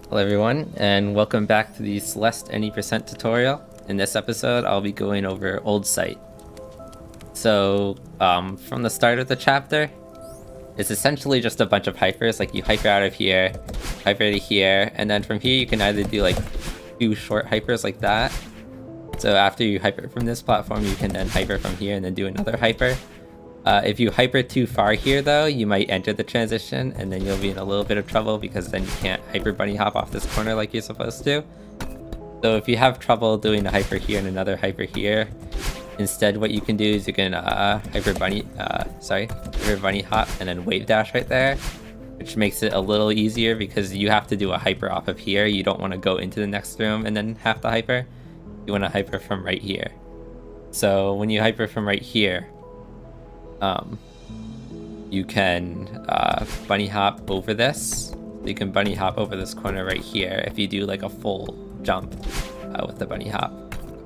Hello everyone, and welcome back to the Celeste any% tutorial. In this episode, I'll be going over Old Site. So, from the start of the chapter, it's essentially just a bunch of hypers. Like, you hyper out of here, hyper to here, and then from here you can either do like 2 short hypers like that. So after you hyper from this platform, you can then hyper from here and then do another hyper. If you hyper too far here though, you might enter the transition and then you'll be in a little bit of trouble because then you can't hyper bunny hop off this corner like you're supposed to. So if you have trouble doing a hyper here and another hyper here, instead what you can do is you can hyper bunny hop and then wave dash right there, which makes it a little easier because you have to do a hyper off of here. You don't want to go into the next room and then have to hyper. You want to hyper from right here. So when you hyper from right here, you can bunny hop over this. You can bunny hop over this corner right here if you do like a full jump with the bunny hop.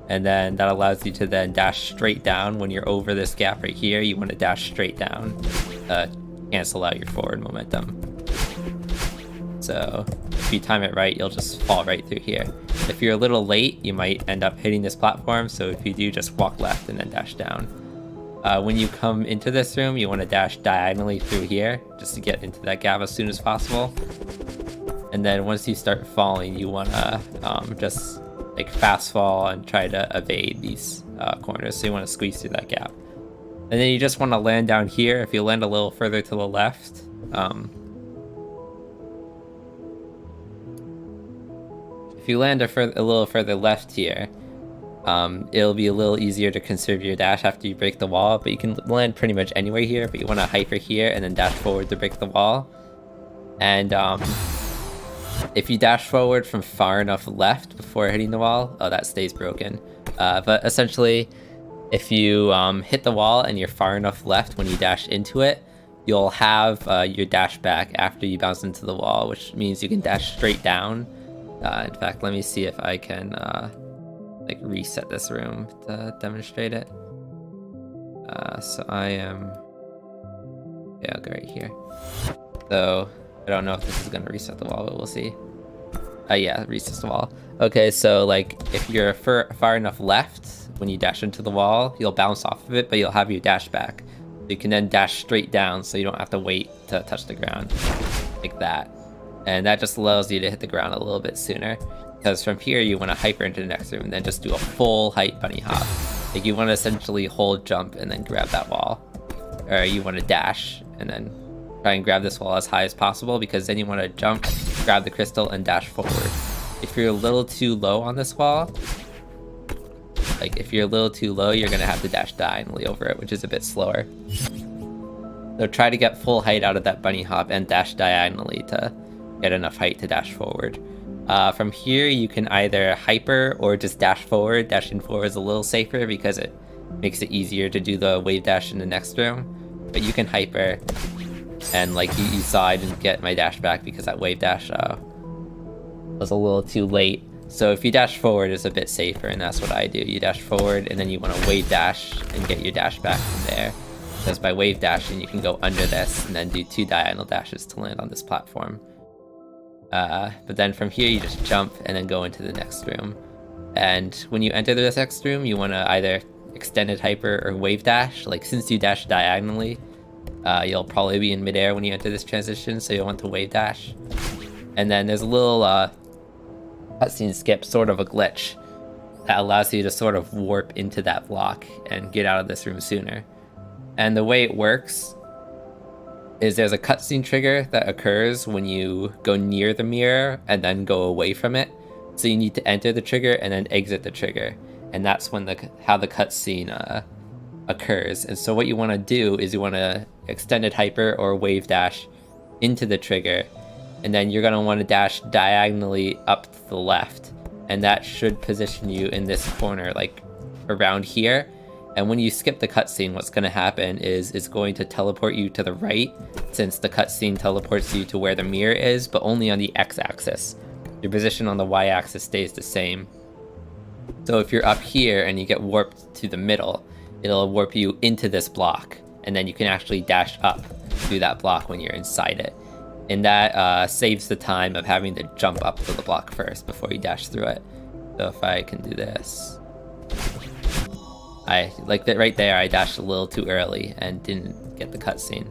And then that allows you to then dash straight down. When you're over this gap right here, you want to dash straight down, cancel out your forward momentum. So if you time it right, you'll just fall right through here. If you're a little late, you might end up hitting this platform. So if you do, just walk left and then dash down. When you come into this room, you want to dash diagonally through here just to get into that gap as soon as possible. And then once you start falling, you want to just like fast fall and try to evade these corners. So you want to squeeze through that gap. And then you just want to land down here. If you land a little further to the left, if you land a little further left here, it'll be a little easier to conserve your dash after you break the wall, but you can land pretty much anywhere here, but you want to hyper here and then dash forward to break the wall. And if you dash forward from far enough left before hitting the wall, that stays broken. But essentially, if you hit the wall and you're far enough left when you dash into it, you'll have your dash back after you bounce into the wall, which means you can dash straight down. In fact, let me see if I can like reset this room to demonstrate it. So I'll go right here. So I don't know if this is gonna reset the wall, but we'll see. Yeah, it resets the wall. Okay, so like if you're far enough left when you dash into the wall, you'll bounce off of it, but you'll have your dash back. You can then dash straight down, so you don't have to wait to touch the ground like that. And that just allows you to hit the ground a little bit sooner. Because from here, you want to hyper into the next room and then just do a full height bunny hop. Like you want to essentially hold jump and then grab that wall. Or you want to dash and then try and grab this wall as high as possible, because then you want to jump, grab the crystal, and dash forward. If you're a little too low on this wall, you're going to have to dash diagonally over it, which is a bit slower. So try to get full height out of that bunny hop and dash diagonally to get enough height to dash forward. From here, you can either hyper or just dash forward. Dashing forward is a little safer because it makes it easier to do the wave dash in the next room. But you can hyper, and like you saw, I didn't get my dash back because that wave dash was a little too late. So if you dash forward, it's a bit safer, and that's what I do. You dash forward, and then you want to wave dash and get your dash back from there. Because by wave dashing, you can go under this and then do 2 diagonal dashes to land on this platform. But then from here, you just jump and then go into the next room. And when you enter the next room, you want to either extended hyper or wave dash. Like, since you dash diagonally, you'll probably be in midair when you enter this transition, so you'll want to wave dash. And then there's a little cutscene skip, sort of a glitch, that allows you to sort of warp into that block and get out of this room sooner. And the way it works is there's a cutscene trigger that occurs when you go near the mirror and then go away from it. So you need to enter the trigger and then exit the trigger. And that's when how the cutscene occurs. And so what you want to do is you want to extended hyper or wave dash into the trigger. And then you're going to want to dash diagonally up to the left. And that should position you in this corner, like around here. And when you skip the cutscene, what's going to happen is it's going to teleport you to the right, since the cutscene teleports you to where the mirror is, but only on the x-axis. Your position on the y-axis stays the same. So if you're up here and you get warped to the middle, it'll warp you into this block, and then you can actually dash up through that block when you're inside it. And that saves the time of having to jump up to the block first before you dash through it. So if I can do this, I like that right there. I dashed a little too early and didn't get the cutscene.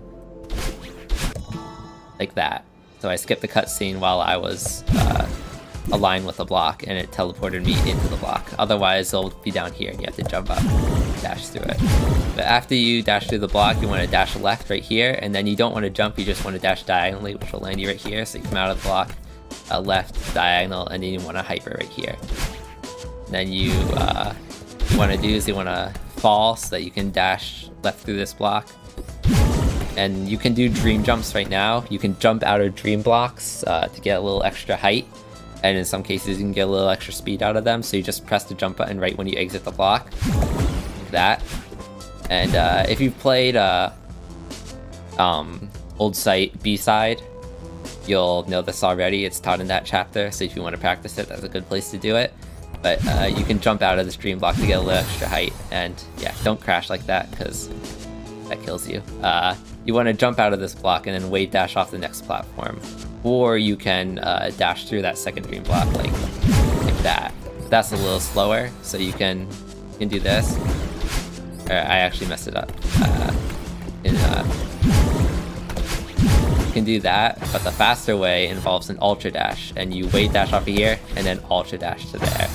Like that. So I skipped the cutscene while I was aligned with the block, and it teleported me into the block. Otherwise, it'll be down here, and you have to jump up, dash through it. But after you dash through the block, you want to dash left right here, and then you don't want to jump. You just want to dash diagonally, which will land you right here. So you come out of the block, left, diagonal, and then you want to hyper right here. And then you want to do is you want to fall so that you can dash left through this block. And you can do dream jumps right now. You can jump out of dream blocks to get a little extra height. And in some cases, you can get a little extra speed out of them. So you just press the jump button right when you exit the block. Like that. And if you've played Old Site B-Side, you'll know this already. It's taught in that chapter. So if you want to practice it, that's a good place to do it. But you can jump out of this dream block to get a little extra height. And yeah, don't crash like that because that kills you. You want to jump out of this block and then wave dash off the next platform. Or you can dash through that second dream block like that. That's a little slower, so you can do this. I actually messed it up. You can do that, but the faster way involves an ultra dash, and you wave dash off of here and then ultra dash to there.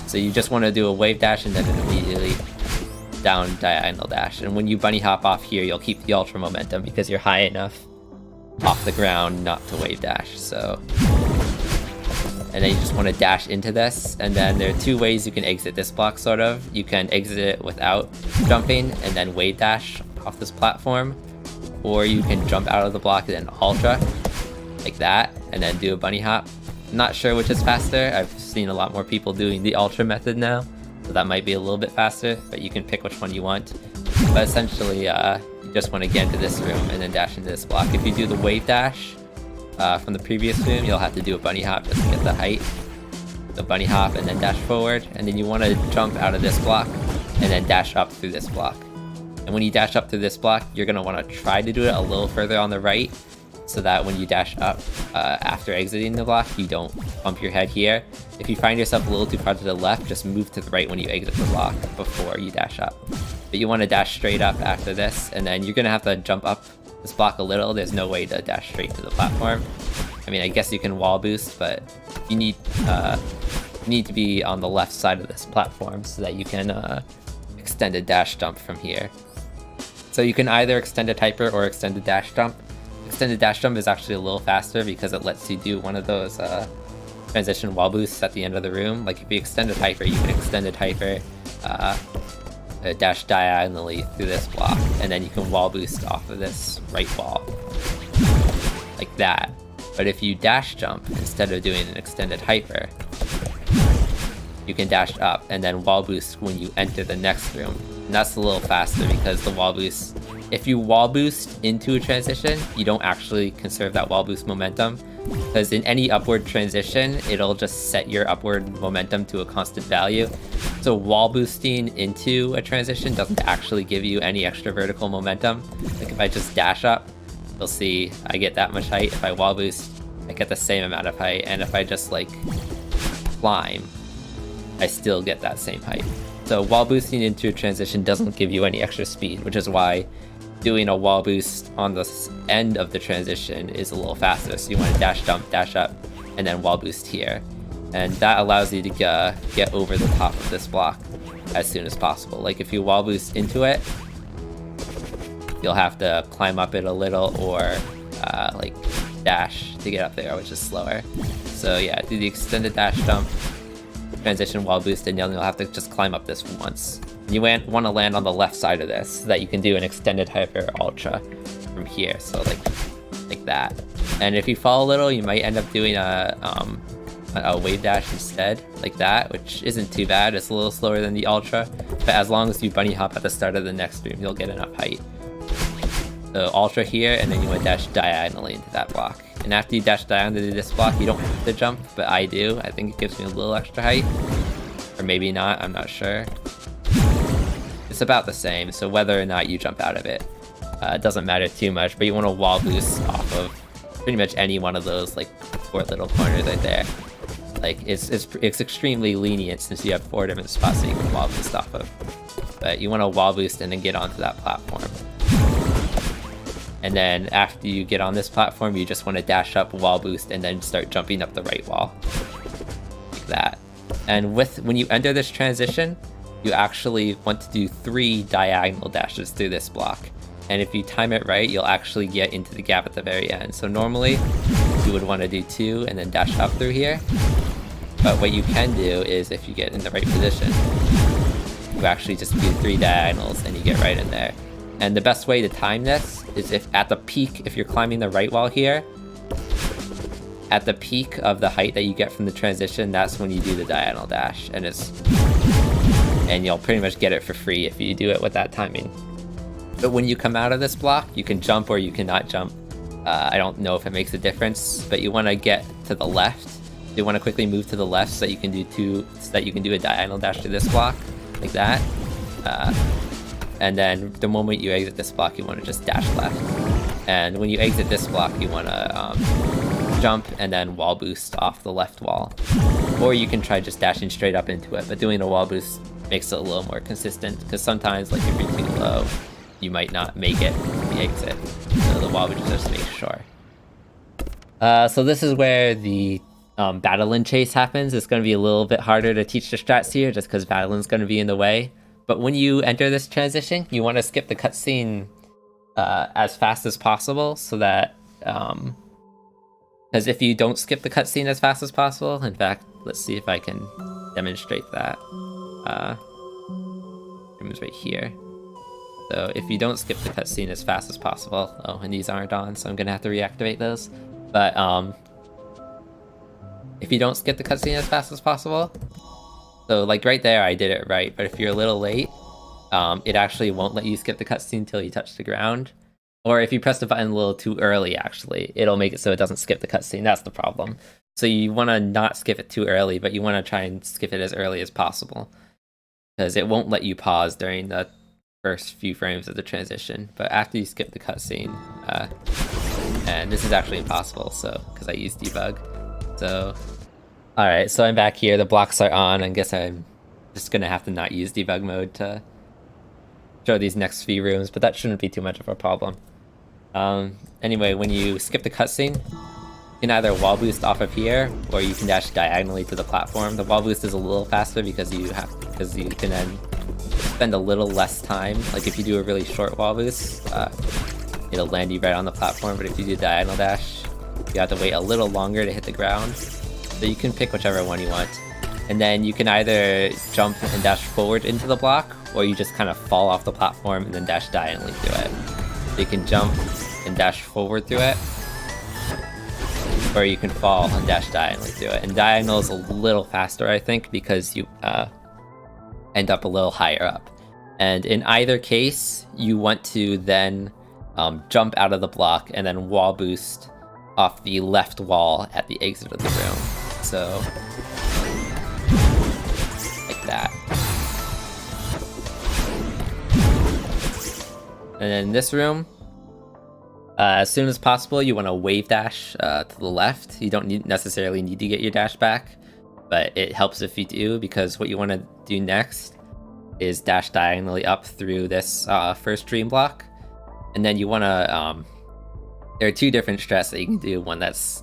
So you just want to do a wave dash and then immediately down diagonal dash. And when you bunny hop off here, you'll keep the ultra momentum because you're high enough off the ground not to wave dash. So, and then you just want to dash into this, and then there are two ways you can exit this block. Sort of, you can exit it without jumping and then wave dash off this platform, or you can jump out of the block and then ultra like that and then do a bunny hop. I'm not sure which is faster. I've seen a lot more people doing the ultra method now, so that might be a little bit faster, but you can pick which one you want. But essentially, you just want to get into this room and then dash into this block. If you do the wave dash from the previous room, you'll have to do a bunny hop just to get the height. The bunny hop and then dash forward, and then you want to jump out of this block and then dash up through this block. And when you dash up through this block, you're going to want to try to do it a little further on the right, so that when you dash up after exiting the block, you don't bump your head here. If you find yourself a little too far to the left, just move to the right when you exit the block before you dash up. But you want to dash straight up after this, and then you're going to have to jump up this block a little. There's no way to dash straight to the platform. I mean, I guess you can wall boost, but you need to be on the left side of this platform so that you can extend a dash jump from here. So you can either extend a hyper or extend a dash jump. Extended dash jump is actually a little faster because it lets you do one of those transition wall boosts at the end of the room. Like if you extend a hyper, you can extend a hyper, dash diagonally through this block, and then you can wall boost off of this right wall. Like that. But if you dash jump instead of doing an extended hyper, you can dash up and then wall boost when you enter the next room. And that's a little faster because the wall boost, if you wall boost into a transition, you don't actually conserve that wall boost momentum, because in any upward transition, it'll just set your upward momentum to a constant value. So wall boosting into a transition doesn't actually give you any extra vertical momentum. Like if I just dash up, you'll see I get that much height. If I wall boost, I get the same amount of height. And if I just like climb, I still get that same height. So wall boosting into a transition doesn't give you any extra speed, which is why doing a wall boost on the end of the transition is a little faster. So you want to dash jump, dash up, and then wall boost here. And that allows you to get over the top of this block as soon as possible. Like if you wall boost into it, you'll have to climb up it a little or like dash to get up there, which is slower. So yeah, do the extended dash jump, transition wall boost, and you'll have to just climb up this once. You want to land on the left side of this so that you can do an extended hyper ultra from here. So like that. And if you fall a little, you might end up doing a wave dash instead, like that, which isn't too bad. It's a little slower than the ultra, but as long as you bunny hop at the start of the next room, you'll get enough height. So ultra here, and then you want to dash diagonally into that block. And after you dash diagonally into this block, you don't have to jump, but I do. I think it gives me a little extra height, or maybe not, I'm not sure. It's about the same, so whether or not you jump out of it, it doesn't matter too much, but you want to wall boost off of pretty much any one of those like 4 little corners right there. Like it's extremely lenient since you have 4 different spots that you can wall boost off of. But you want to wall boost and then get onto that platform. And then after you get on this platform, you just want to dash up, wall boost, and then start jumping up the right wall. Like that. And when you enter this transition, you actually want to do 3 diagonal dashes through this block. And if you time it right, you'll actually get into the gap at the very end. So normally, you would want to do 2 and then dash up through here. But what you can do is, if you get in the right position, you actually just do 3 diagonals and you get right in there. And the best way to time this is if at the peak, if you're climbing the right wall here, at the peak of the height that you get from the transition, that's when you do the diagonal dash. And you'll pretty much get it for free if you do it with that timing. But when you come out of this block, you can jump or you cannot jump. I don't know if it makes a difference, but you want to get to the left. You want to quickly move to the left so that you can do a diagonal dash to this block, like that. And then the moment you exit this block, you want to just dash left. And when you exit this block, you want to jump and then wall boost off the left wall. Or you can try just dashing straight up into it, but doing a wall boost makes it a little more consistent, because sometimes, like, if you're too low, you might not make it to the exit. So the wall boost just makes sure. So this is where the Badeline chase happens. It's going to be a little bit harder to teach the strats here, just because Badeline's going to be in the way. But when you enter this transition, you want to skip the cutscene as fast as possible, so that because if you don't skip the cutscene as fast as possible, in fact, let's see if I can demonstrate that. It's right here. So if you don't skip the cutscene as fast as possible, oh, and these aren't on, so I'm gonna have to reactivate those. But if you don't skip the cutscene as fast as possible, so like right there, I did it right. But if you're a little late, it actually won't let you skip the cutscene until you touch the ground. Or if you press the button a little too early, actually, it'll make it so it doesn't skip the cutscene. That's the problem. So you want to not skip it too early, but you want to try and skip it as early as possible, because it won't let you pause during the first few frames of the transition. But after you skip the cutscene, and this is actually impossible, so because I use debug. So, all right, so I'm back here. The blocks are on. I guess I'm just gonna have to not use debug mode to show these next few rooms, but that shouldn't be too much of a problem. Anyway, when you skip the cutscene, you can either wall boost off of here, or you can dash diagonally to the platform. The wall boost is a little faster because you can then spend a little less time. Like if you do a really short wall boost, it'll land you right on the platform. But if you do diagonal dash, you have to wait a little longer to hit the ground. So you can pick whichever one you want. And then you can either jump and dash forward into the block, or you just kind of fall off the platform and then dash diagonally through it. So you can jump and dash forward through it, or you can fall and dash diagonally through it. And diagonal is a little faster, I think, because you end up a little higher up. And in either case, you want to then jump out of the block and then wall boost off the left wall at the exit of the room. So, like that. And then in this room, as soon as possible, you want to wave dash to the left. You don't necessarily need to get your dash back, but it helps if you do, because what you want to do next is dash diagonally up through this first dream block. And then you want to, there are 2 different strats that you can do, one that's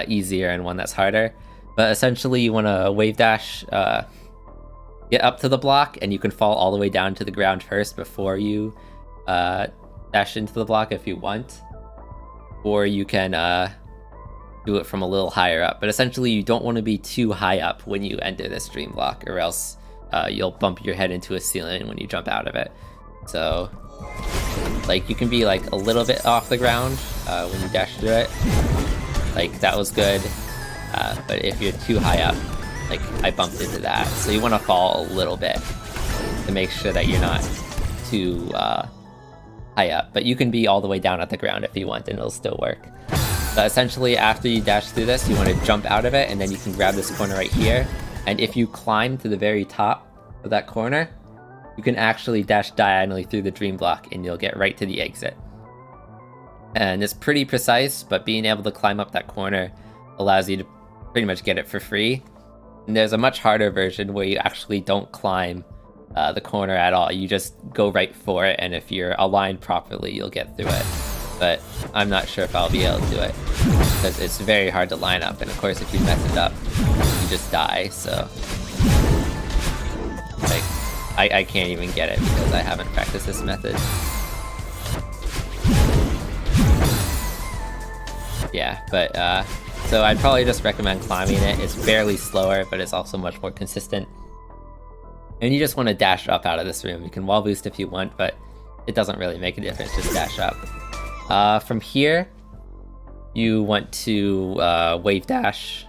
easier and one that's harder. But essentially you want to wave dash, get up to the block, and you can fall all the way down to the ground first before you dash into the block if you want. Or you can do it from a little higher up. But essentially you don't want to be too high up when you enter this dream block, or else you'll bump your head into a ceiling when you jump out of it. So, like, you can be like a little bit off the ground when you dash through it. Like, that was good. But if you're too high up, like I bumped into that. So you want to fall a little bit to make sure that you're not too high up. But you can be all the way down at the ground if you want, and it'll still work. But essentially, after you dash through this, you want to jump out of it, and then you can grab this corner right here. And if you climb to the very top of that corner, you can actually dash diagonally through the dream block, and you'll get right to the exit. And it's pretty precise, but being able to climb up that corner allows you to pretty much get it for free. And there's a much harder version where you actually don't climb the corner at all. You just go right for it, and if you're aligned properly, you'll get through it. But I'm not sure if I'll be able to do it, because it's very hard to line up, and of course if you mess it up, you just die, so... like, I can't even get it because I haven't practiced this method. Yeah, but so I'd probably just recommend climbing it. It's barely slower, but it's also much more consistent. And you just want to dash up out of this room. You can wall boost if you want, but it doesn't really make a difference, just dash up. From here, you want to wave dash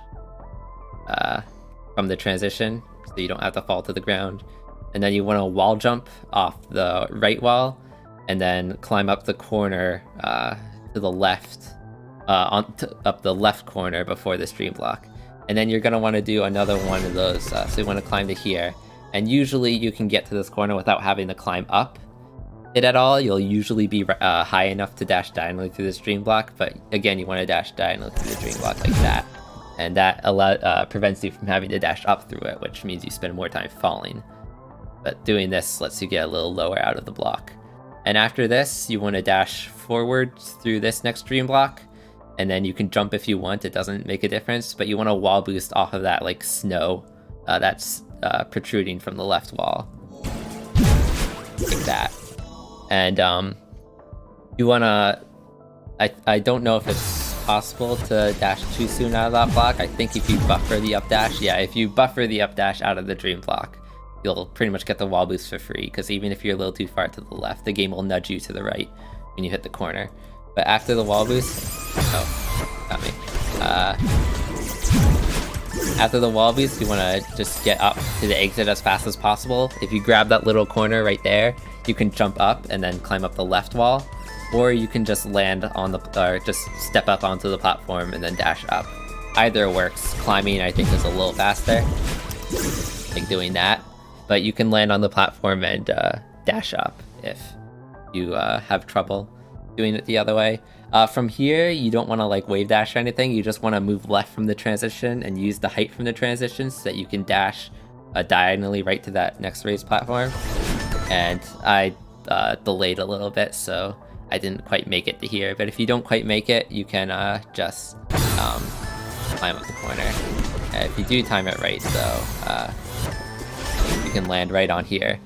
from the transition, so you don't have to fall to the ground. And then you want to wall jump off the right wall, and then climb up the corner to the left, up the left corner before the stream block. And then you're going to want to do another one of those, so you want to climb to here. And usually you can get to this corner without having to climb up it at all. You'll usually be high enough to dash diagonally through the stream block, but again, you want to dash diagonally through the stream block like that. And that prevents you from having to dash up through it, which means you spend more time falling. But doing this lets you get a little lower out of the block. And after this, you want to dash forward through this next stream block, and then you can jump if you want. It doesn't make a difference, but you want to wall boost off of that like snow that's protruding from the left wall, like that. And you want to... I don't know if it's possible to dash too soon out of that block. I think if you buffer the up dash, yeah, if you buffer the up dash out of the dream block, you'll pretty much get the wall boost for free, because even if you're a little too far to the left, the game will nudge you to the right when you hit the corner. But after the wall boost... oh, got me. After the wall boost, you want to just get up to the exit as fast as possible. If you grab that little corner right there, you can jump up and then climb up the left wall, or you can just land on the... or just step up onto the platform and then dash up. Either works. Climbing, I think, is a little faster, like doing that. But you can land on the platform and dash up if you have trouble doing it the other way. From here, you don't want to like wave dash or anything. You just want to move left from the transition and use the height from the transition so that you can dash diagonally right to that next raised platform. And I delayed a little bit, so I didn't quite make it to here. But if you don't quite make it, you can just climb up the corner. If you do time it right, though, you can land right on here.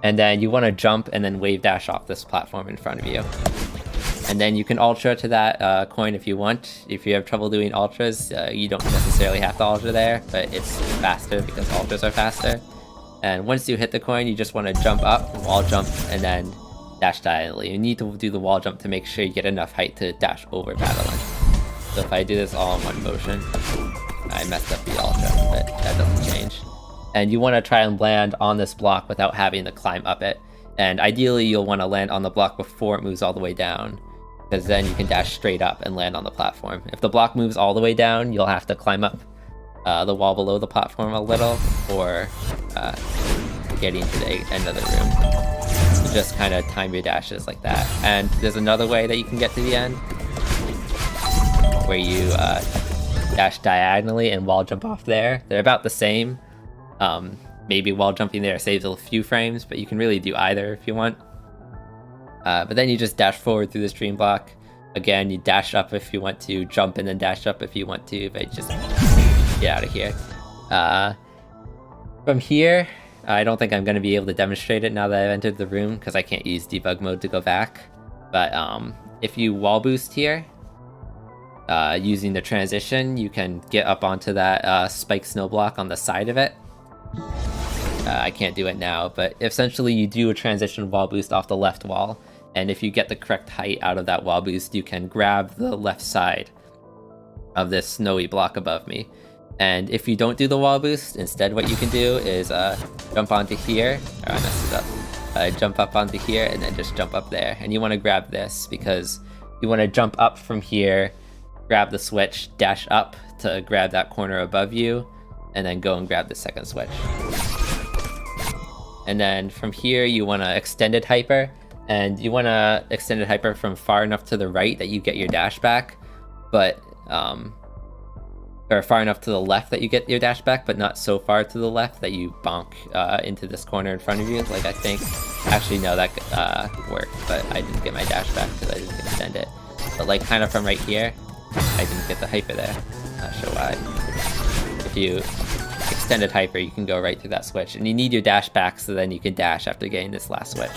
And then you want to jump and then wave dash off this platform in front of you. And then you can ultra to that coin if you want. If you have trouble doing ultras, you don't necessarily have to ultra there, but it's faster because ultras are faster. And once you hit the coin, you just want to jump up, wall jump, and then dash diagonally. You need to do the wall jump to make sure you get enough height to dash over Badeline. So if I do this all in one motion, I messed up the ultra, but that doesn't change. And you want to try and land on this block without having to climb up it. And ideally, you'll want to land on the block before it moves all the way down, because then you can dash straight up and land on the platform. If the block moves all the way down, you'll have to climb up the wall below the platform a little, or getting to the end of the room. So just kind of time your dashes like that. And there's another way that you can get to the end, where you dash diagonally and wall jump off there. They're about the same. Maybe wall jumping there saves a few frames, but you can really do either if you want. But then you just dash forward through the stream block. Again, you dash up if you want to, jump and then dash up if you want to, but just get out of here. From here, I don't think I'm going to be able to demonstrate it now that I've entered the room, because I can't use debug mode to go back. But if you wall boost here, using the transition, you can get up onto that spike snow block on the side of it. I can't do it now, but essentially you do a transition wall boost off the left wall, and if you get the correct height out of that wall boost, you can grab the left side of this snowy block above me. And if you don't do the wall boost, instead what you can do is jump onto here. Oh, I messed it up. Jump up onto here and then just jump up there. And you want to grab this because you want to jump up from here, grab the switch, dash up to grab that corner above you, and then go and grab the second switch. And then from here, you want to extended hyper. And you want to extended hyper from far enough to the right that you get your dash back, but or far enough to the left that you get your dash back, but not so far to the left that you bonk into this corner in front of you. Like, I think, actually no, that worked, but I didn't get my dash back because I didn't extend it. But like kind of from right here, I didn't get the hyper there. Not sure why. If you extended hyper, you can go right through that switch, and you need your dash back so then you can dash after getting this last switch.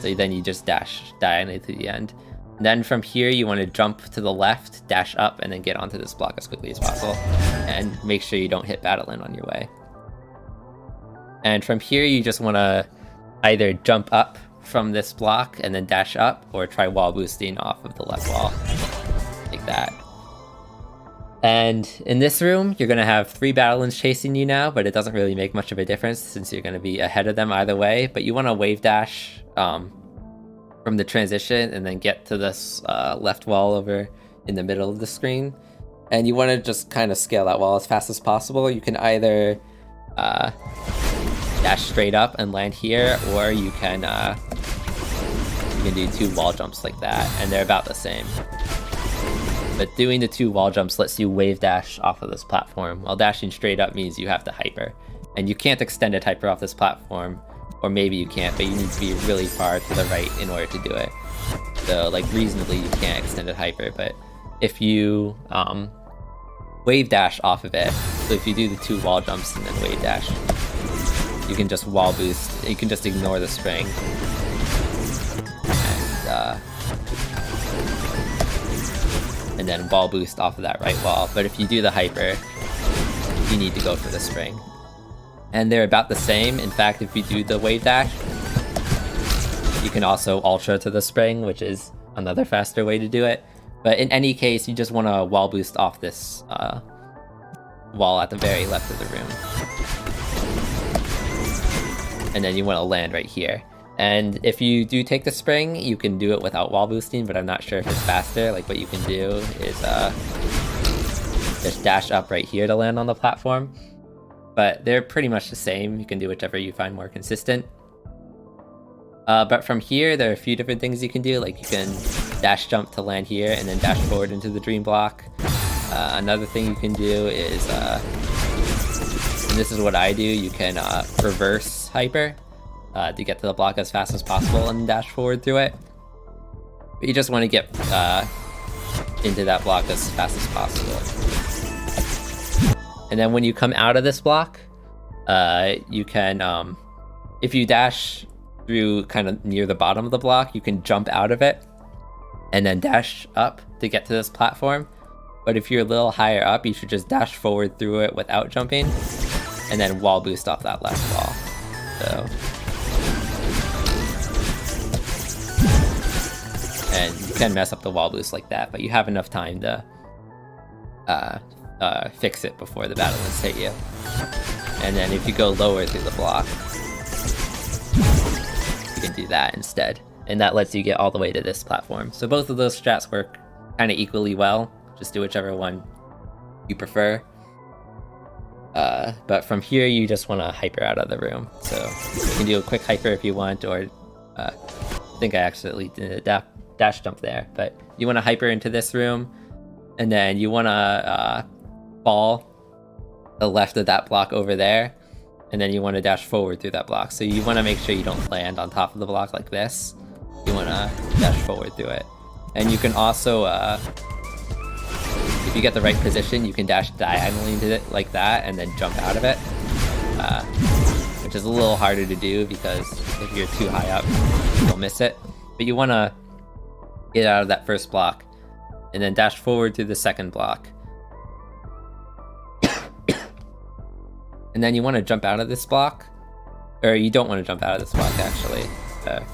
So then you just dash diagonally to the end. And then from here, you want to jump to the left, dash up, and then get onto this block as quickly as possible. And make sure you don't hit Badeline on your way. And from here, you just want to either jump up from this block and then dash up, or try wall boosting off of the left wall, like that. And in this room, you're going to have 3 Badelines chasing you now, but it doesn't really make much of a difference since you're going to be ahead of them either way. But you want to wave dash from the transition and then get to this left wall over in the middle of the screen. And you want to just kind of scale that wall as fast as possible. You can either dash straight up and land here, or you can do 2 wall jumps like that, and they're about the same. But doing the 2 wall jumps lets you wave dash off of this platform, while dashing straight up means you have to hyper. And you can't extend it hyper off this platform, or maybe you can't, but you need to be really far to the right in order to do it. So like reasonably you can't extend it hyper, but if you wave dash off of it, so if you do the 2 wall jumps and then wave dash, you can just wall boost, you can just ignore the spring. And then wall boost off of that right wall. But if you do the hyper, you need to go for the spring. And they're about the same. In fact, if you do the wave dash, you can also ultra to the spring, which is another faster way to do it. But in any case, you just want to wall boost off this wall at the very left of the room. And then you want to land right here. And if you do take the spring, you can do it without wall boosting, but I'm not sure if it's faster. Like, what you can do is just dash up right here to land on the platform. But they're pretty much the same. You can do whichever you find more consistent. But from here, there are a few different things you can do. Like, you can dash jump to land here and then dash forward into the dream block. Another thing you can do is, and this is what I do, you can reverse hyper to get to the block as fast as possible and dash forward through it. But you just want to get into that block as fast as possible. And then when you come out of this block, you can, if you dash through kind of near the bottom of the block, you can jump out of it and then dash up to get to this platform. But if you're a little higher up, you should just dash forward through it without jumping and then wall boost off that left wall. So, and you can mess up the wall boost like that, but you have enough time to fix it before the Badelines hit you. And then if you go lower through the block, you can do that instead. And that lets you get all the way to this platform. So both of those strats work kind of equally well. Just do whichever one you prefer. But from here, you just want to hyper out of the room. So you can do a quick hyper if you want, or I think I accidentally did a dash jump there. But you want to hyper into this room, and then you want to fall the left of that block over there, and then you want to dash forward through that block. So you want to make sure you don't land on top of the block like this. You want to dash forward through it. And you can also, if you get the right position, you can dash diagonally into it like that and then jump out of it, which is a little harder to do because if you're too high up, you'll miss it. But you want to get out of that first block and then dash forward through the second block. And then you want to jump out of this block, or you don't want to jump out of this block actually, or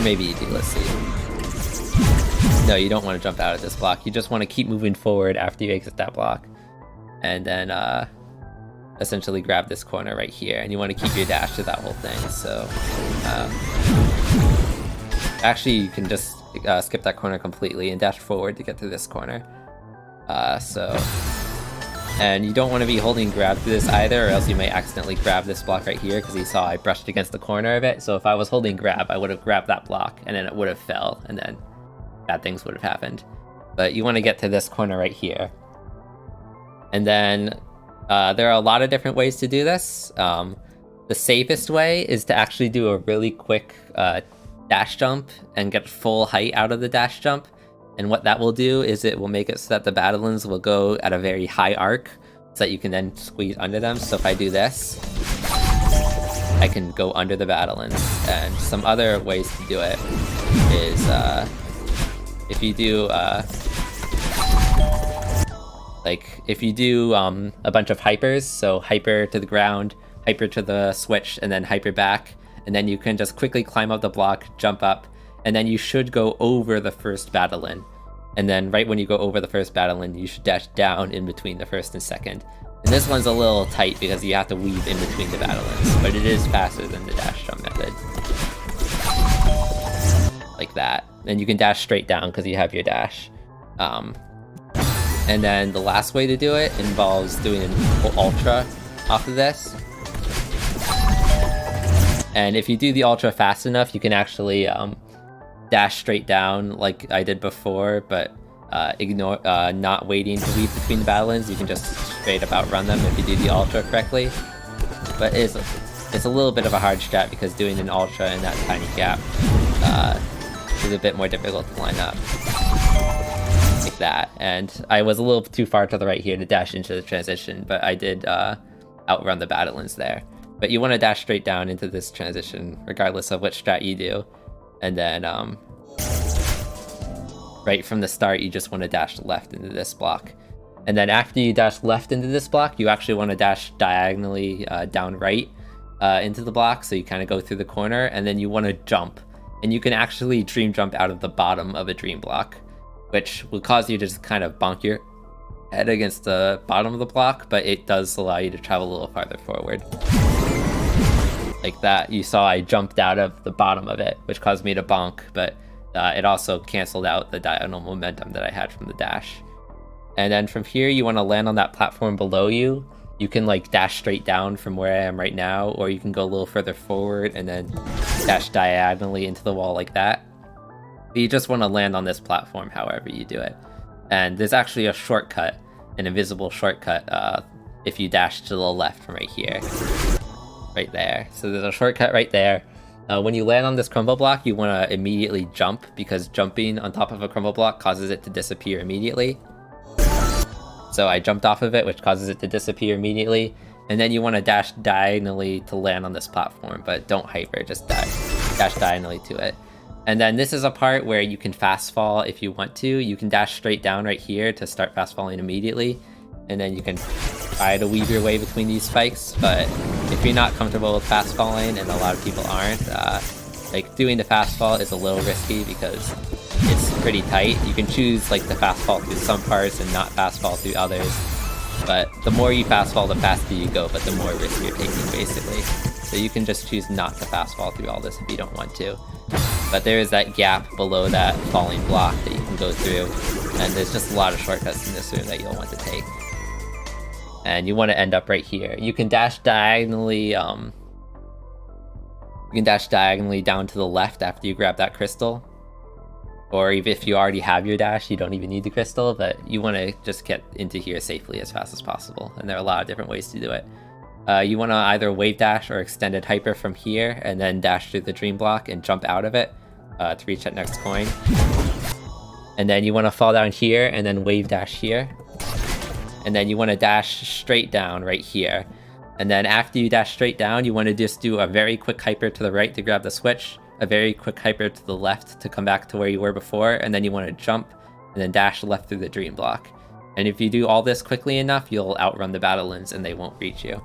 maybe you do, let's see. No, you don't want to jump out of this block. You just want to keep moving forward after you exit that block. And then essentially grab this corner right here. And you want to keep your dash to that whole thing. So actually, you can just skip that corner completely and dash forward to get to this corner. So And you don't want to be holding grab through this either, or else you might accidentally grab this block right here, because you saw I brushed against the corner of it. So if I was holding grab, I would have grabbed that block, and then it would have fell, and then bad things would have happened. But you want to get to this corner right here. And then there are a lot of different ways to do this. The safest way is to actually do a really quick dash jump and get full height out of the dash jump. And what that will do is it will make it so that the Badelines will go at a very high arc, so that you can then squeeze under them. So if I do this, I can go under the Badelines. And some other ways to do it is if you do a bunch of hypers, so hyper to the ground, hyper to the switch, and then hyper back, and then you can just quickly climb up the block, jump up, and then you should go over the first Badeline. And then right when you go over the first Badeline, you should dash down in between the first and second. And this one's a little tight because you have to weave in between the Badelines, but it is faster than the dash jump method. Like that. And you can dash straight down because you have your dash. And then the last way to do it involves doing an ultra off of this. And if you do the ultra fast enough, you can actually dash straight down like I did before, but ignore not waiting to weave between the Badelines. You can just straight up outrun them if you do the ultra correctly. But it's a little bit of a hard strat because doing an ultra in that tiny gap is a bit more difficult to line up. Like that. And I was a little too far to the right here to dash into the transition, but I did outrun the Badelines there. But you want to dash straight down into this transition regardless of which strat you do. And then right from the start, you just want to dash left into this block. And then after you dash left into this block, you actually want to dash diagonally down right into the block. So you kind of go through the corner, and then you want to jump. And you can actually dream jump out of the bottom of a dream block, which will cause you to just kind of bonk your head against the bottom of the block, but it does allow you to travel a little farther forward. Like that, you saw I jumped out of the bottom of it, which caused me to bonk, but it also canceled out the diagonal momentum that I had from the dash. And then from here, you want to land on that platform below you. You can like dash straight down from where I am right now, or you can go a little further forward and then dash diagonally into the wall like that. But you just want to land on this platform however you do it. And there's actually a shortcut, an invisible shortcut, if you dash to the left from right here. Right there. So there's a shortcut right there. When you land on this crumble block, you want to immediately jump, because jumping on top of a crumble block causes it to disappear immediately. So I jumped off of it, which causes it to disappear immediately. And then you want to dash diagonally to land on this platform, but don't hyper, just dash diagonally to it. And then this is a part where you can fast fall if you want to. You can dash straight down right here to start fast falling immediately. And then you can try to weave your way between these spikes, but if you're not comfortable with fast falling, and a lot of people aren't, like doing the fast fall is a little risky because it's pretty tight. You can choose like to fast fall through some parts and not fast fall through others, but the more you fast fall, the faster you go, but the more risk you're taking basically. So you can just choose not to fast fall through all this if you don't want to. But there is that gap below that falling block that you can go through, and there's just a lot of shortcuts in this room that you'll want to take. And you want to end up right here. You can dash diagonally. You can dash diagonally down to the left after you grab that crystal. Or even if you already have your dash, you don't even need the crystal. But you want to just get into here safely as fast as possible. And there are a lot of different ways to do it. You want to either wave dash or extended hyper from here, and then dash through the dream block and jump out of it to reach that next coin. And then you want to fall down here and then wave dash here. And then you want to dash straight down right here. And then after you dash straight down, you want to just do a very quick hyper to the right to grab the switch, a very quick hyper to the left to come back to where you were before, and then you want to jump and then dash left through the dream block. And if you do all this quickly enough, you'll outrun the Badelines and they won't reach you.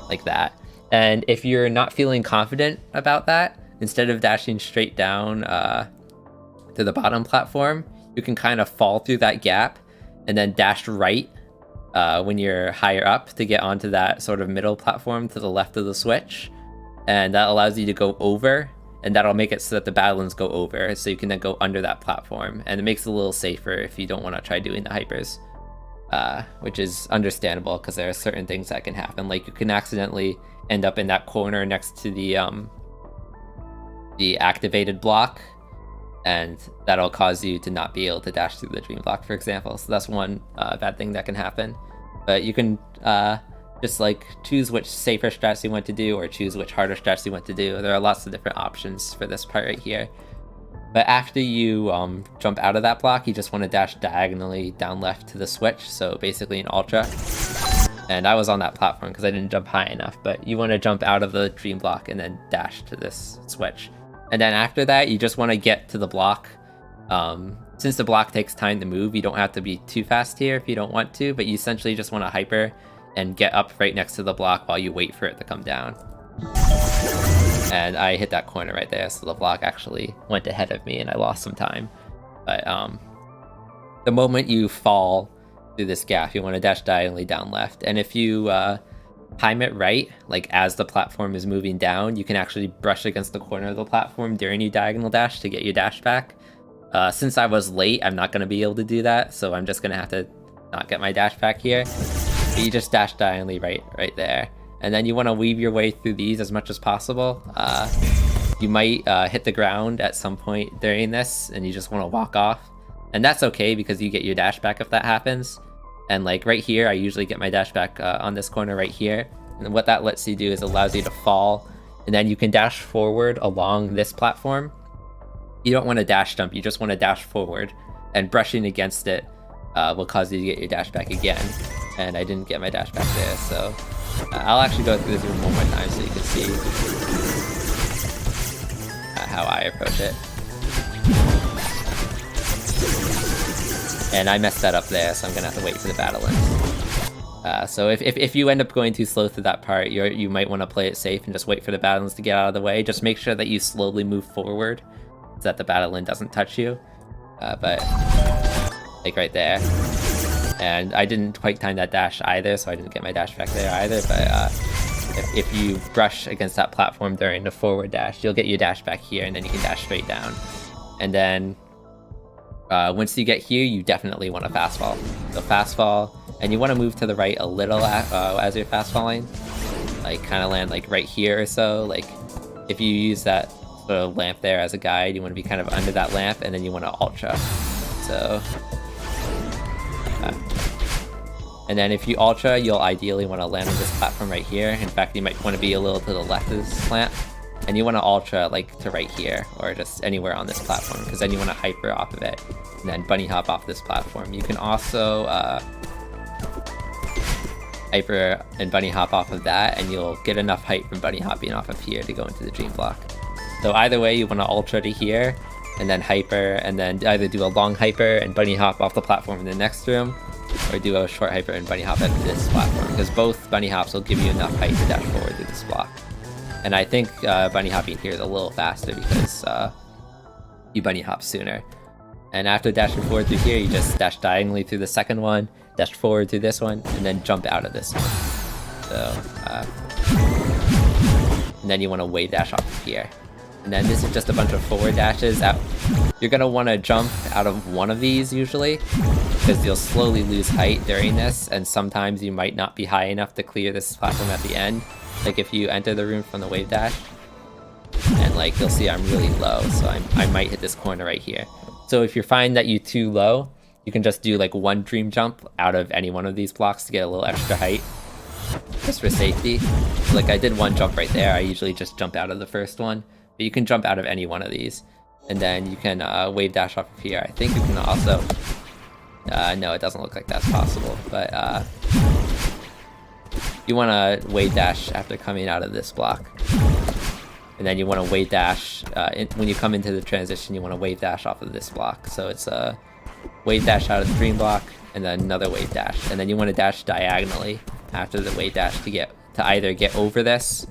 Like that. And if you're not feeling confident about that, instead of dashing straight down to the bottom platform, you can kind of fall through that gap and then dash right when you're higher up to get onto that sort of middle platform to the left of the switch. And that allows you to go over, and that'll make it so that the Badelines go over, so you can then go under that platform. And it makes it a little safer if you don't want to try doing the hypers. which is understandable because there are certain things that can happen. Like you can accidentally end up in that corner next to the activated block, and that'll cause you to not be able to dash through the dream block, for example. So that's one bad thing that can happen. But you can just like choose which safer strats you want to do or choose which harder strats you want to do. There are lots of different options for this part right here. But after you jump out of that block, you just want to dash diagonally down left to the switch, so basically an ultra. And I was on that platform because I didn't jump high enough, but you want to jump out of the dream block and then dash to this switch. And then after that, you just want to get to the block. Since the block takes time to move, you don't have to be too fast here if you don't want to, but you essentially just want to hyper and get up right next to the block while you wait for it to come down. And I hit that corner right there, so the block actually went ahead of me and I lost some time. But the moment you fall through this gap, you want to dash diagonally down left. And if you time it right, like as the platform is moving down, you can actually brush against the corner of the platform during your diagonal dash to get your dash back. Since I was late, I'm not going to be able to do that, so I'm just going to have to not get my dash back here. But you just dash diagonally right there. And then you want to weave your way through these as much as possible. You might hit the ground at some point during this, and you just want to walk off. And that's okay, because you get your dash back if that happens. And like right here, I usually get my dash back on this corner right here. And what that lets you do is allows you to fall, and then you can dash forward along this platform. You don't want to dash jump, you just want to dash forward, and brushing against it will cause you to get your dash back again. And I didn't get my dash back there, so I'll actually go through this room one more time so you can see how I approach it. And I messed that up there, so I'm gonna have to wait for the Badeline. So if you end up going too slow through that part, you might want to play it safe and just wait for the Badelines to get out of the way. Just make sure that you slowly move forward so that the Badeline doesn't touch you. But like right there. And I didn't quite time that dash either, so I didn't get my dash back there either. But if you brush against that platform during the forward dash, you'll get your dash back here, and then you can dash straight down. And then once you get here, you definitely want to fast fall. So fast fall, and you want to move to the right a little as you're fast falling. Like kind of land like right here or so. Like if you use that sort of lamp there as a guide, you want to be kind of under that lamp, and then you want to ultra. So and then if you ultra, you'll ideally want to land on this platform right here. In fact, you might want to be a little to the left of this lamp, and you want to ultra like to right here, or just anywhere on this platform, because then you want to hyper off of it, and then bunny hop off this platform. You can also hyper and bunny hop off of that, and you'll get enough height from bunny hopping off of here to go into the dream block. So either way, you want to ultra to here, and then hyper, and then either do a long hyper and bunny hop off the platform in the next room, or do a short hyper and bunny hop at this platform, because both bunny hops will give you enough height to dash forward through this block. And I think bunny hopping here is a little faster because you bunny hop sooner. And after dashing forward through here, you just dash diagonally through the second one, dash forward through this one, and then jump out of this one. So, and then you want to wave dash off of here. And then this is just a bunch of forward dashes out. You're going to want to jump out of one of these usually, because you'll slowly lose height during this, and sometimes you might not be high enough to clear this platform at the end. Like if you enter the room from the wave dash, and like you'll see I'm really low, so I might hit this corner right here. So if you find that you're too low, you can just do like one dream jump out of any one of these blocks to get a little extra height, just for safety. So like I did one jump right there. I usually just jump out of the first one, but you can jump out of any one of these, and then you can wave dash off of here. I think you can also no, it doesn't look like that's possible, but you want to wave dash after coming out of this block, and then you want to wave dash when you come into the transition. You want to wave dash off of this block, so it's a wave dash out of the dream block, and then another wave dash, and then you want to dash diagonally after the wave dash to either get over this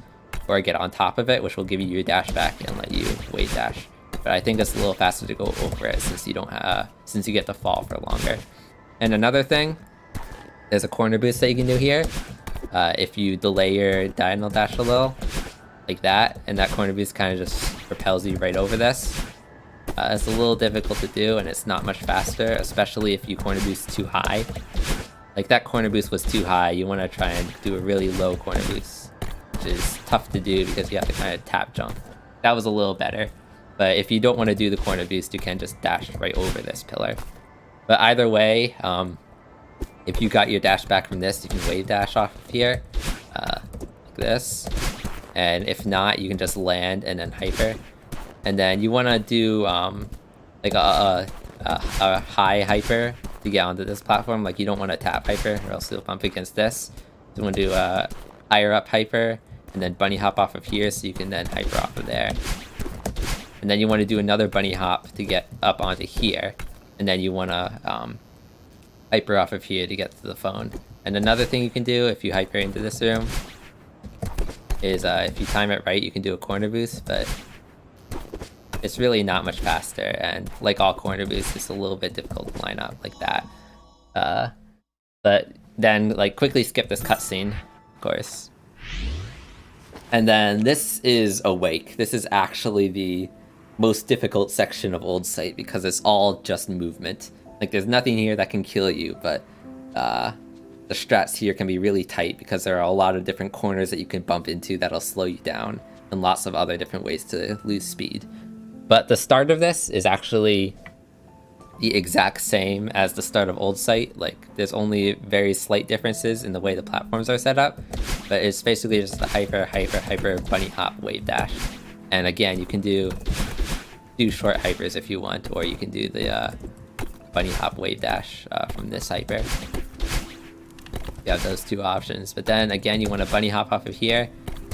or get on top of it, which will give you your dash back and let you wave dash. But I think it's a little faster to go over it since you don't since you get to fall for longer. And another thing, there's a corner boost that you can do here. If you delay your diagonal dash a little, like that, and that corner boost kind of just propels you right over this. It's a little difficult to do, and it's not much faster, especially if you corner boost too high. like that corner boost was too high. You want to try and do a really low corner boost, which is tough to do because you have to kind of tap jump. That was a little better. But if you don't want to do the corner boost, you can just dash right over this pillar. But either way, if you got your dash back from this, you can wave dash off of here, like this. And if not, you can just land and then hyper. And then you want to do like a high hyper to get onto this platform. Like you don't want to tap hyper or else you'll bump against this. You want to do a higher up hyper and then bunny hop off of here so you can then hyper off of there. And then you want to do another bunny hop to get up onto here. And then you want to hyper off of here to get to the phone. And another thing you can do if you hyper into this room is if you time it right, you can do a corner boost, but it's really not much faster. And like all corner boosts, it's a little bit difficult to line up like that. But then like quickly skip this cutscene, of course. And then this is Awake. This is actually the most difficult section of Old Site because it's all just movement. Like there's nothing here that can kill you, but the strats here can be really tight because there are a lot of different corners that you can bump into that'll slow you down and lots of other different ways to lose speed. But the start of this is actually the exact same as the start of Old Site. Like there's only very slight differences in the way the platforms are set up, but it's basically just the hyper bunny hop wave dash. And again, you can do short hypers if you want, or you can do the bunny hop wave dash from this hyper. You have those two options, but then again, you want to bunny hop off of here,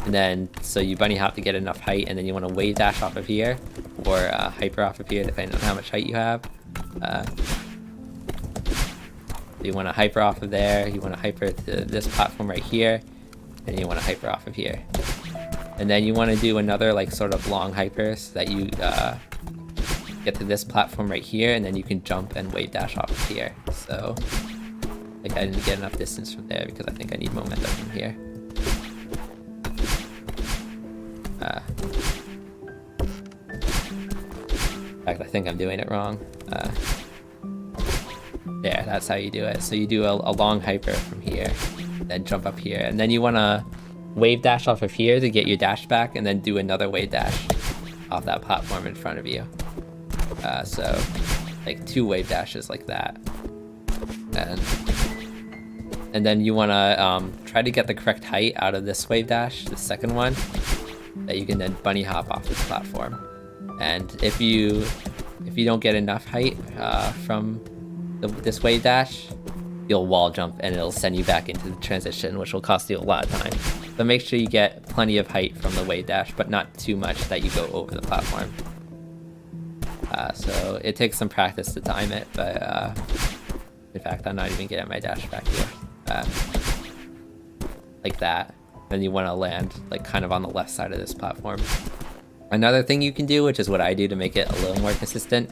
and then so you bunny hop to get enough height, and then you want to wave dash off of here, or hyper off of here, depending on how much height you have. You want to hyper off of there, you want to hyper to this platform right here, and you want to hyper off of here. And then you want to do another like sort of long hyper so that you get to this platform right here, and then you can jump and wave dash off of here. So like I didn't get enough distance from there because I think I need momentum from here. In fact, I think I'm doing it wrong. There, that's how you do it. So you do a long hyper from here, then jump up here, and then you want to wave dash off of here to get your dash back, and then do another wave dash off that platform in front of you. So like 2 wave dashes like that. And then you want to try to get the correct height out of this wave dash, the second one, that you can then bunny hop off this platform. And if you don't get enough height from this wave dash, you'll wall jump and it'll send you back into the transition, which will cost you a lot of time. But make sure you get plenty of height from the wave dash, but not too much that you go over the platform. So it takes some practice to time it, but in fact, I'm not even getting my dash back here. Like that. Then you want to land like kind of on the left side of this platform. Another thing you can do, which is what I do to make it a little more consistent,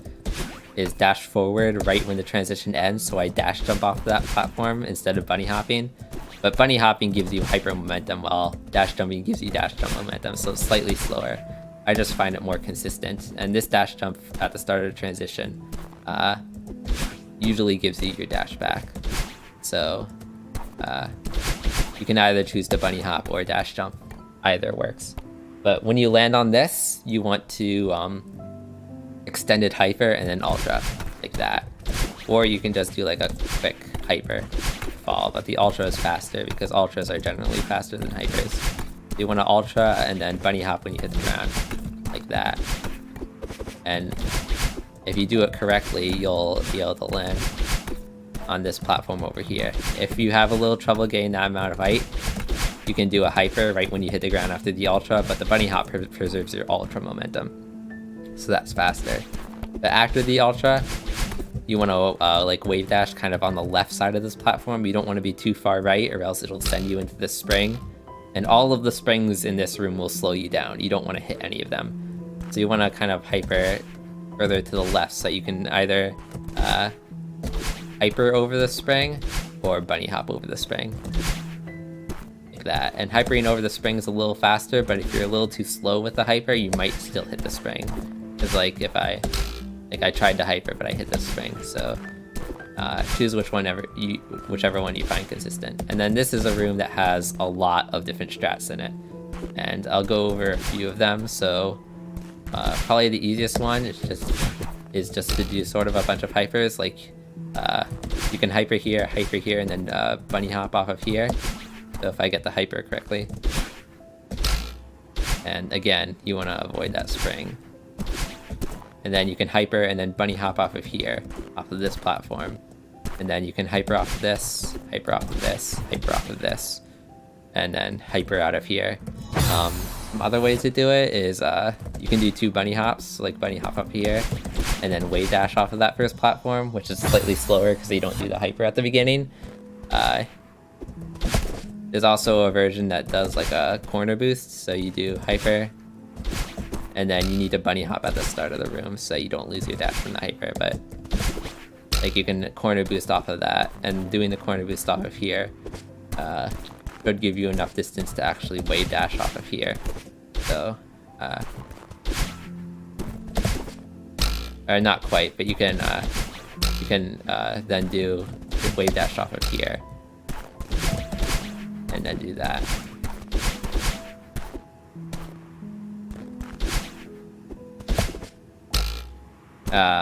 is dash forward right when the transition ends, so I dash jump off that platform instead of bunny hopping. But bunny hopping gives you hyper momentum, while dash jumping gives you dash jump momentum, so it's slightly slower. I just find it more consistent, and this dash jump at the start of the transition usually gives you your dash back. So you can either choose to bunny hop or dash jump, either works. But when you land on this, you want to extended hyper and then ultra, like that. Or you can just do like a quick hyper fall, but the ultra is faster because ultras are generally faster than hypers. You want to ultra and then bunny hop when you hit the ground, like that. And if you do it correctly, you'll be able to land on this platform over here. If you have a little trouble getting that amount of height, you can do a hyper right when you hit the ground after the ultra, but the bunny hop preserves your ultra momentum, so that's faster. But after the ultra, you want to like wave dash kind of on the left side of this platform. You don't want to be too far right, or else it'll send you into this spring, and all of the springs in this room will slow you down. You don't want to hit any of them, so you want to kind of hyper further to the left so you can either hyper over the spring or bunny hop over the spring, like that. And hypering over the spring is a little faster, but if you're a little too slow with the hyper, you might still hit the spring. Because like if I tried to hyper but I hit the spring, so choose whichever one you find consistent. And then this is a room that has a lot of different strats in it, and I'll go over a few of them. So probably the easiest one is just to do sort of a bunch of hypers. Like you can hyper here, and then bunny hop off of here. So if I get the hyper correctly, and again, you want to avoid that spring. And then you can hyper and then bunny hop off of here, off of this platform. And then you can hyper off of this, hyper off of this, hyper off of this, and then hyper out of here. Some other ways to do it is you can do 2 bunny hops, so like bunny hop up here, and then wave dash off of that first platform, which is slightly slower because you don't do the hyper at the beginning. There's also a version that does like a corner boost, so you do hyper, and then you need to bunny hop at the start of the room so you don't lose your dash from the hyper, but like you can corner boost off of that, and doing the corner boost off of here should give you enough distance to actually wave dash off of here. So, or not quite, but you can then do the wave dash off of here, and then do that.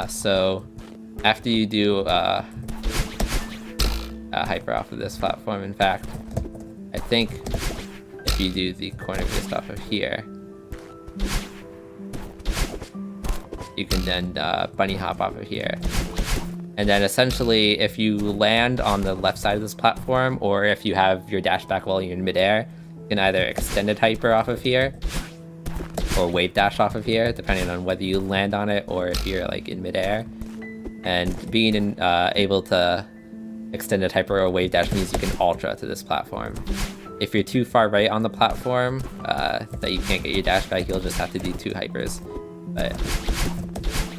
So after you do hyper off of this platform, in fact, I think if you do the corner boost off of here, you can then bunny hop off of here. And then essentially, if you land on the left side of this platform, or if you have your dash back while you're in midair, you can either extended hyper off of here, or wave dash off of here, depending on whether you land on it or if you're like in midair. And being able to extended hyper or wave dash means you can ultra to this platform. If you're too far right on the platform that you can't get your dash back, you'll just have to do 2 hypers. But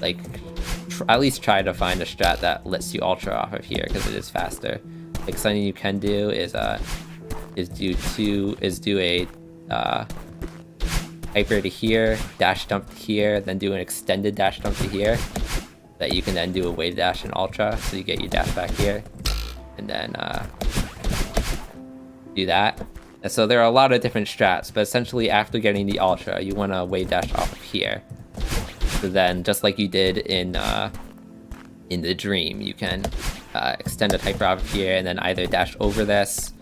like, at least try to find a strat that lets you ultra off of here, because it is faster. Like something you can do is do a hyper to here, dash dump to here, then do an extended dash dump to here, that you can then do a wave dash and ultra, so you get your dash back here, and then do that. And so there are a lot of different strats, but essentially after getting the ultra, you want to wave dash off of here. So then, just like you did in the dream, you can extend a hyper off of here, and then either dash over this,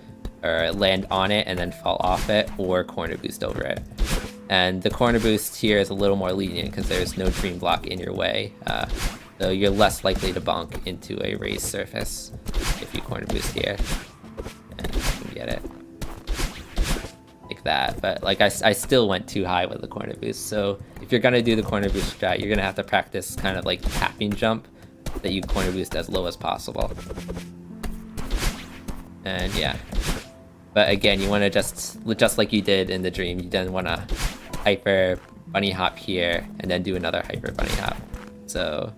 or land on it and then fall off it, or corner boost over it. And the corner boost here is a little more lenient because there's no dream block in your way, so you're less likely to bonk into a raised surface if you corner boost here. And I can get it like that, but like I still went too high with the corner boost. So if you're gonna do the corner boost strat, you're gonna have to practice kind of like tapping jump that you corner boost as low as possible. And yeah, but again, you want to just like you did in the dream, you then want to hyper bunny hop here and then do another hyper bunny hop. So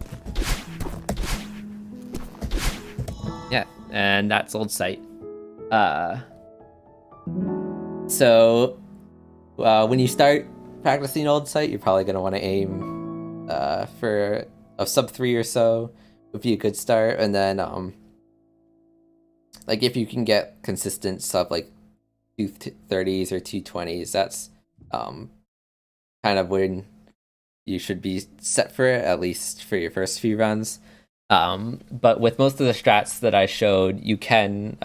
yeah, and that's old sight. So when you start practicing old sight, you're probably going to want to aim for a sub 3 or so would be a good start. And then like if you can get consistent sub like 230s or 220s, that's kind of when you should be set for it, at least for your first few runs. But with most of the strats that I showed, you can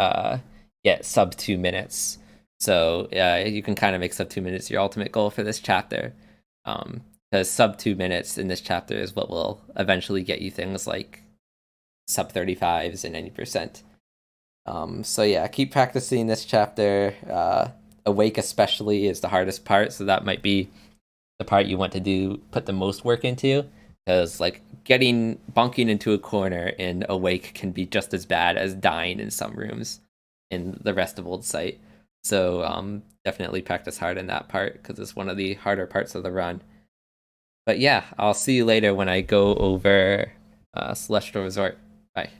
get sub 2 minutes. So you can kind of make sub 2 minutes your ultimate goal for this chapter. Because sub 2 minutes in this chapter is what will eventually get you things like sub 35s and 90%. So yeah, keep practicing this chapter. Awake especially is the hardest part, so that might be the part you want to put the most work into, because like bonking into a corner in Awake can be just as bad as dying in some rooms in the rest of Old Sight. So definitely practice hard in that part, because it's one of the harder parts of the run. But yeah, I'll see you later when I go over Celestial Resort. Bye.